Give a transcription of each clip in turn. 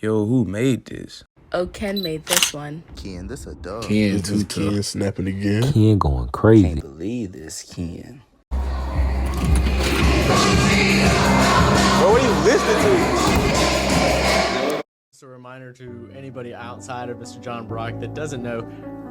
Yo, who made this? Oh, Ken made this one. Ken, this a dub. Ken, this is Ken snapping again. Ken going crazy. Can't believe this, Ken. Bro, what are you listening to? Just a reminder to anybody outside of Mr. John Brock that doesn't know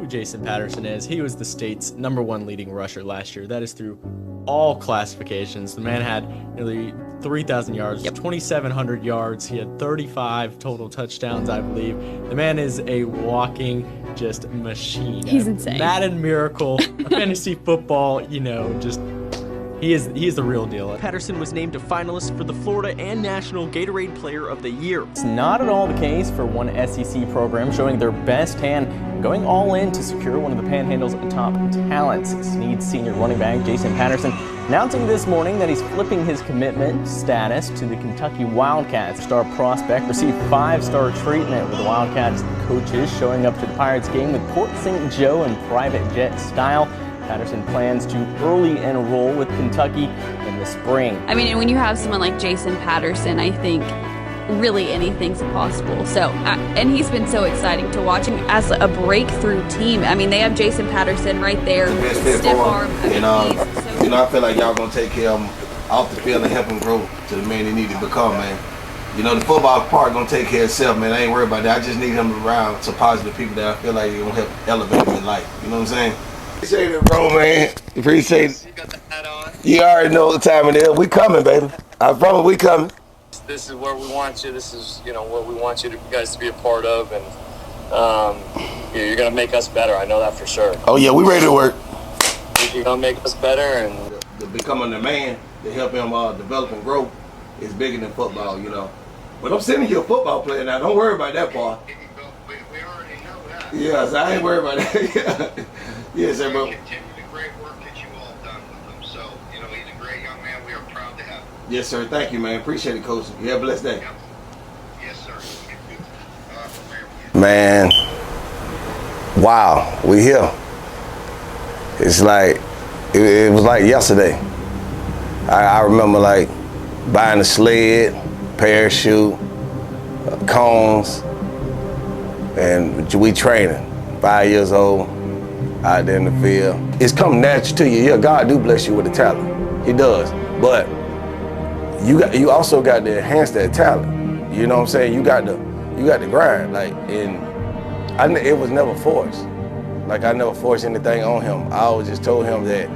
who Jason Patterson is. He was the state's #1 leading rusher last year. That is through all classifications. The man had nearly 3,000 yards, 2,700 yards. He had 35 total touchdowns, I believe. The man is a walking just machine. He's insane. Madden miracle, fantasy football, just he is the real deal. Patterson was named a finalist for the Florida and National Gatorade Player of the Year. It's not at all the case for one SEC program showing their best hand, going all in to secure one of the Panhandle's top talents. Snead's senior running back Jason Patterson announcing this morning that he's flipping his commitment status to the Kentucky Wildcats. Star prospect received 5-star treatment with the Wildcats coaches showing up to the Pirates game with Port St. Joe in private jet style. Patterson plans to early enroll with Kentucky in the spring. I mean, and when you have someone like Jason Patterson, I think really anything's possible. So, and he's been so exciting to watch him as a breakthrough team. I mean, they have Jason Patterson right there, stiff arm. I feel like y'all gonna take care of him off the field and help him grow to the man he need to become, man. The football part gonna take care of itself, man. I ain't worried about that. I just need him around some positive people that I feel like are gonna help elevate him in life. You know what I'm saying? Appreciate it, bro, man. Appreciate it. You got the hat on. You already know what time it is. We coming, baby. I promise we coming. This is where we want you. This is, what we want you guys to be a part of, and you're gonna make us better. I know that for sure. Oh yeah, we ready to work. You're gonna make us better, and the becoming the man to help him develop and grow is bigger than football, But I'm sending you a football player now. Don't worry about that part. We already know that. Yes, I ain't worried about that. Yes, sir, bro. Continue the great work that you all done with him. So, he's a great young man. We are proud to have him. Yes, sir. Thank you, man. Appreciate it, Coach. You have a blessed day. Yep. Yes, sir. Man, wow, we here. It's like, it was like yesterday. I remember buying a sled, parachute, cones, and we training. 5 years old, out there in the field. It's come natural to you. Yeah, God do bless you with a talent. He does. But you also got to enhance that talent. You know what I'm saying? You got to grind. It was never forced. I never forced anything on him. I always just told him that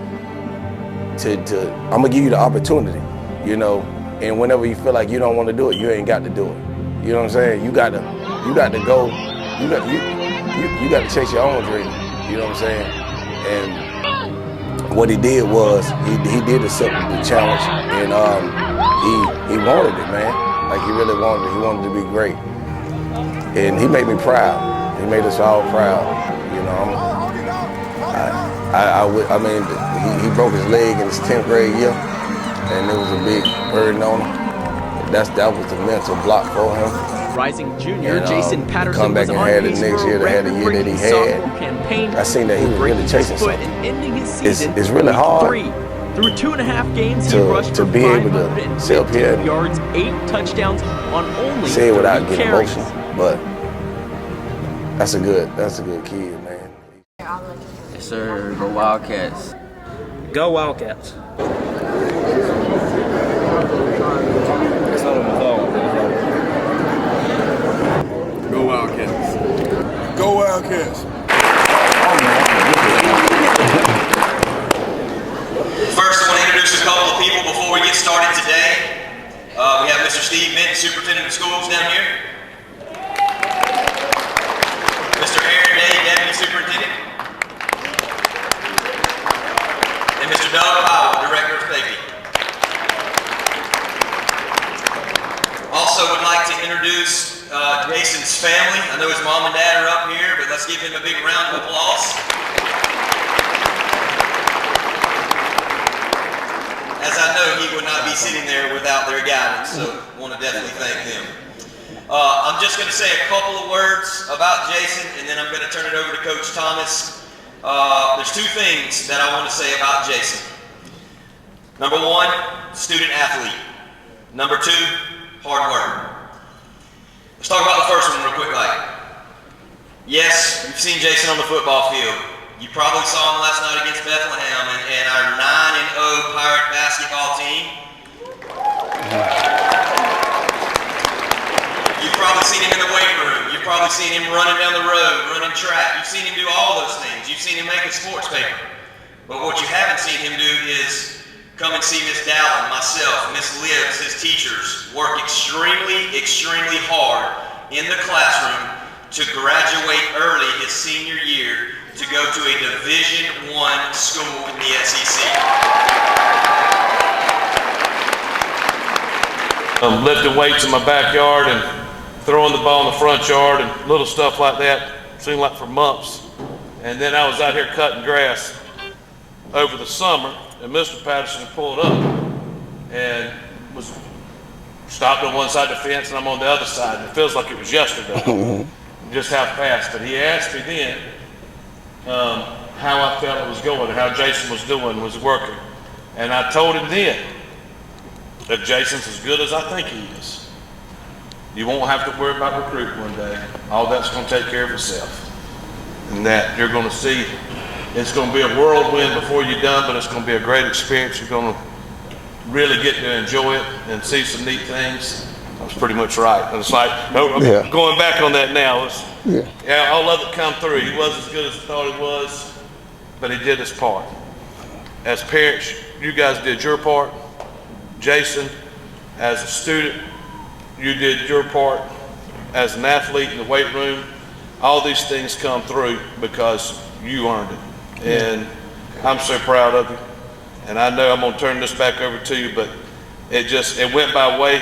I'm gonna give you the opportunity, and whenever you feel like you don't want to do it, you ain't got to do it. You know what I'm saying? You got to go, you got to chase your own dream. You know what I'm saying? And what he did was he did accept the challenge, and he wanted it, man. He really wanted it. He wanted to be great, and he made me proud. He made us all proud. He broke his leg in his 10th grade year, and it was a big burden on him. That was the mental block for him. Rising junior Jason Patterson come back and had it next year, had the year that he had. I seen that he was really chasing something. It's really hard through 2.5 games, he rushed to for be able to sit up here and yards, 8 touchdowns on only say it without getting carries. emotional, but that's a good kid, man. Yes, sir. Go Wildcats. Go Wildcats. Go Wildcats. Go Wildcats. First, I want to introduce a couple of people before we get started today. We have Mr. Steve Minton, Superintendent of Schools down here. Mr. Aaron Day, Deputy Superintendent. And Mr. Doug Powell, Director of Safety. Also would like to introduce Jason's family. I know his mom and dad are up here, but let's give him a big round of applause. As I know he would not be sitting there without their guidance, so I want to definitely thank them. I'm just going to say a couple of words about Jason, and then I'm going to turn it over to Coach Thomas. There's 2 things that I want to say about Jason. Number 1, student athlete. Number 2, hard work. Let's talk about the first one real quick. Yes, you've seen Jason on the football field. You probably saw him last night against Bethlehem and our 9-0 Pirate basketball team. You've probably seen him in the weight room. You've probably seen him running down the road, running track. You've seen him do all those things. You've seen him make a sports paper. But what you haven't seen him do is come and see Miss Dallin, myself, Miss Libbs, his teachers, work extremely, extremely hard in the classroom to graduate early his senior year to go to a Division I school in the SEC. I'm lifting weights in my backyard and throwing the ball in the front yard and little stuff like that, seemed like for months. And then I was out here cutting grass over the summer, and Mr. Patterson pulled up and was stopped on one side of the fence, and I'm on the other side. And it feels like it was yesterday, just how fast. But he asked me then how I felt it was going and how Jason was doing, was working. And I told him then that Jason's as good as I think he is. You won't have to worry about recruiting one day. All that's going to take care of itself. And that you're going to see, it's going to be a whirlwind before you're done, but it's going to be a great experience. You're going to really get to enjoy it and see some neat things. That's pretty much right. And it's like, going back on that now, all of it come through. He was as good as I thought he was, but he did his part. As parents, you guys did your part. Jason, as a student, you did your part. As an athlete in the weight room, all these things come through because you earned it. And I'm so proud of you. And I know I'm going to turn this back over to you, but it went by way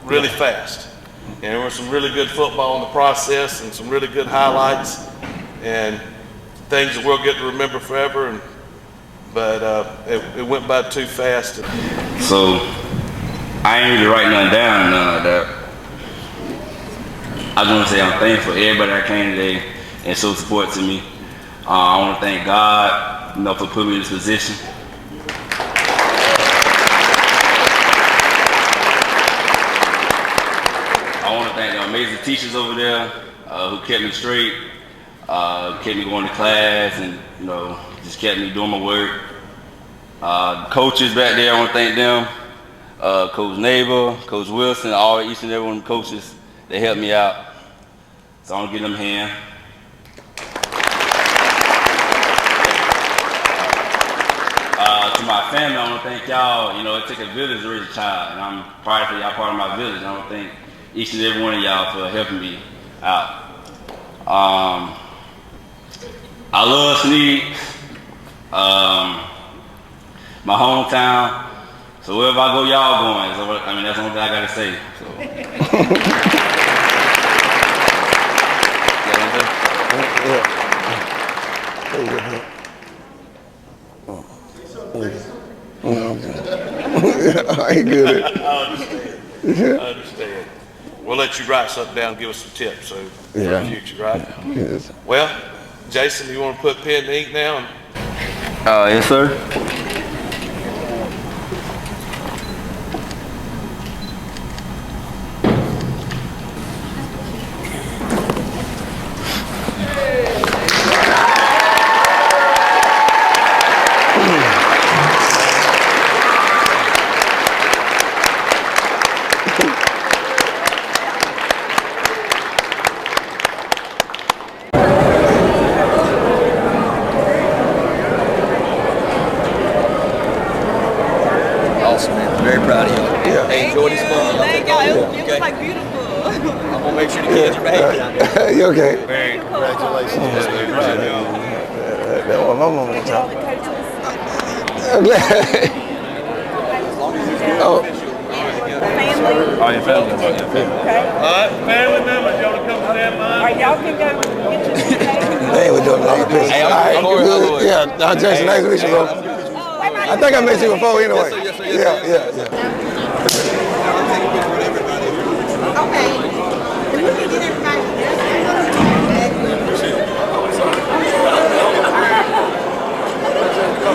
really fast. And there was some really good football in the process and some really good highlights and things that we'll get to remember forever. But it went by too fast. So I ain't really write nothing down. That I just want to say I'm thankful for everybody that came today and showed support to me. I want to thank God, for putting me in this position. I want to thank the amazing teachers over there who kept me straight, kept me going to class, and just kept me doing my work. Coaches back there, I want to thank them. Coach Neighbor, Coach Wilson, each and every one of the coaches, they helped me out. So I want to give them a hand. To my family, I want to thank y'all. It took a village to raise a child, and I'm proud for y'all, part of my village. I want to thank each and every one of y'all for helping me out. I love Sneed, my hometown. So wherever I go, y'all going. So, that's the only thing I got to say. So. I ain't good at I understand. We'll let you write something down and give us some tips for the future, right? Yes. Well, Jason, you want to put pen to ink now? Yes, sir. You okay? Very congratulations. That was my mama was talking. Oh. Oh, your family. Okay. All right, family members, y'all to come stand by. All right, y'all can go get your They ain't doing that. Hey, I'm good. Yeah, Jason, nice to meet you, bro. I think I met you before anyway. Yeah. Okay. We can get everybody.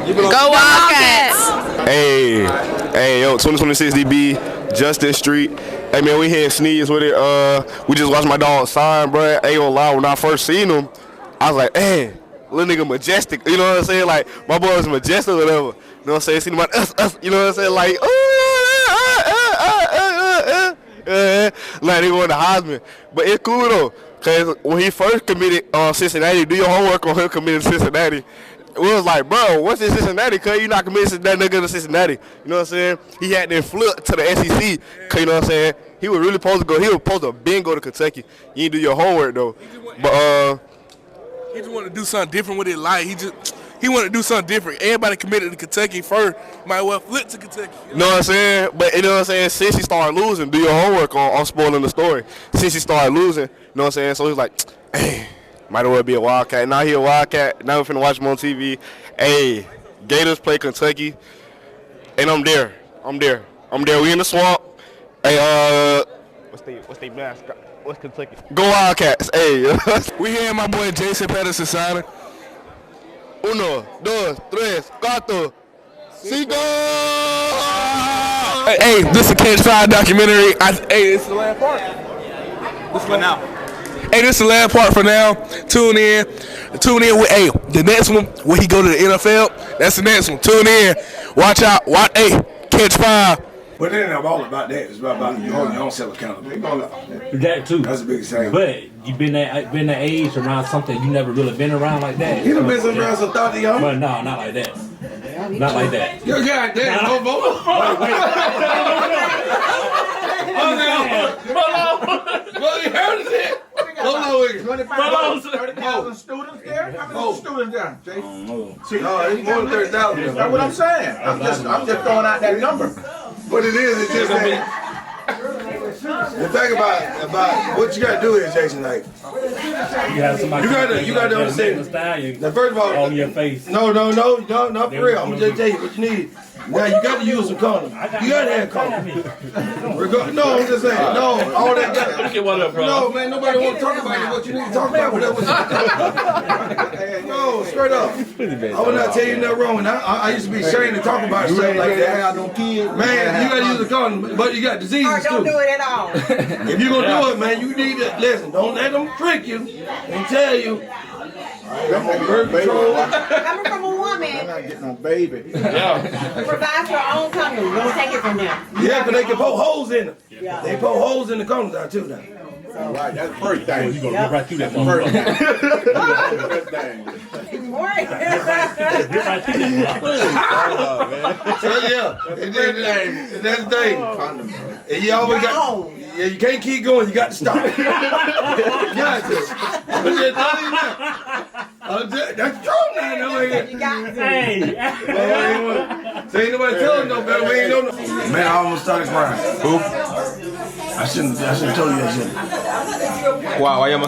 Go Wildcats! Hey, yo, 2026 DB, Justin Street. Hey man, we had sneeze with it. We just watched my dog sign, bro. Ain't gonna lie, when I first seen him, I was like, man, little nigga majestic. You know what I'm saying? Like my boy was majestic or whatever. You know what I'm saying? Seen him like us. You know what I'm saying? Like, like they going to Heisman. But it's cool though, cause when he first committed Cincinnati, do your homework on him committing Cincinnati. We was like, bro, what's in Cincinnati? Cause you not committed that nigga to Cincinnati. You know what I'm saying? He had to flip to the SEC. Cause you know what I'm saying? He was really supposed to go. He was supposed to been go to Kentucky. You didn't do your homework though. But he just wanted to do something different with his life. He wanted to do something different. Everybody committed to Kentucky first. Might well flip to Kentucky. You know what I'm saying? But you know what I'm saying? Since he started losing, do your homework on spoiling the story. Since he started losing, you know what I'm saying? So he's like, hey, might as well be a Wildcat. Now he a Wildcat. Now we're finna watch him on TV. Hey, Gators play Kentucky, and I'm there. We in the swamp. Hey, what's they mascot? What's Kentucky? Go Wildcats. Hey, we hearing my boy Jason Patterson signing. 1, 2, 3, 4, 5. Hey, this is a Catch 5 documentary. Hey, this is the last part. Hey, this is the last part for now. Tune in with the next one when he go to the NFL. That's the next one. Tune in. Watch out. Hey, Catch 5. But it ain't all about that. It's about your own self-accountability. That too. That's the biggest thing. But you been that age around something you never really been around like that. You done been around some 30 young. But no, not like that. Not like that. You're goddamn homo. Well, you heard it. Hold on, 30,000 students there? How many students there, Jay? No, it's more than 30,000. That's what I'm saying. I'm just throwing out that number. What it is, it's just that. The thing about what you gotta do is, Jason, like You gotta understand. Now, first of all, on your face. No, not for real. I'm gonna just tell you what you need. Now you got to use some condoms. You got to have condoms. No, I'm just saying. No, all that. No, man, nobody want to talk about what you need to talk about. But no, straight up. I would not tell you nothing wrong. And I used to be ashamed to talk about stuff like that. Man, you got to use a condom, but you got diseases too. Don't do it at all. If you're gonna do it, man, you need to listen. Don't let them trick you and tell you. Birth control. Coming from a woman. I'm not getting no baby. Yeah. Provide your own condom. Don't take it from them. Yeah, because they can poke holes in them. Yeah. They poke holes in the condoms out too now. All right, that's the first thing. You're going to rip right through that first thing. So yeah, that's the thing. And you always got. Yeah, you can't keep going. You got to stop. You got to. That's true, man. You got to. So ain't nobody telling no better. We ain't know. Man, I almost started crying. Who? I shouldn't have told you that shit. Why you almost?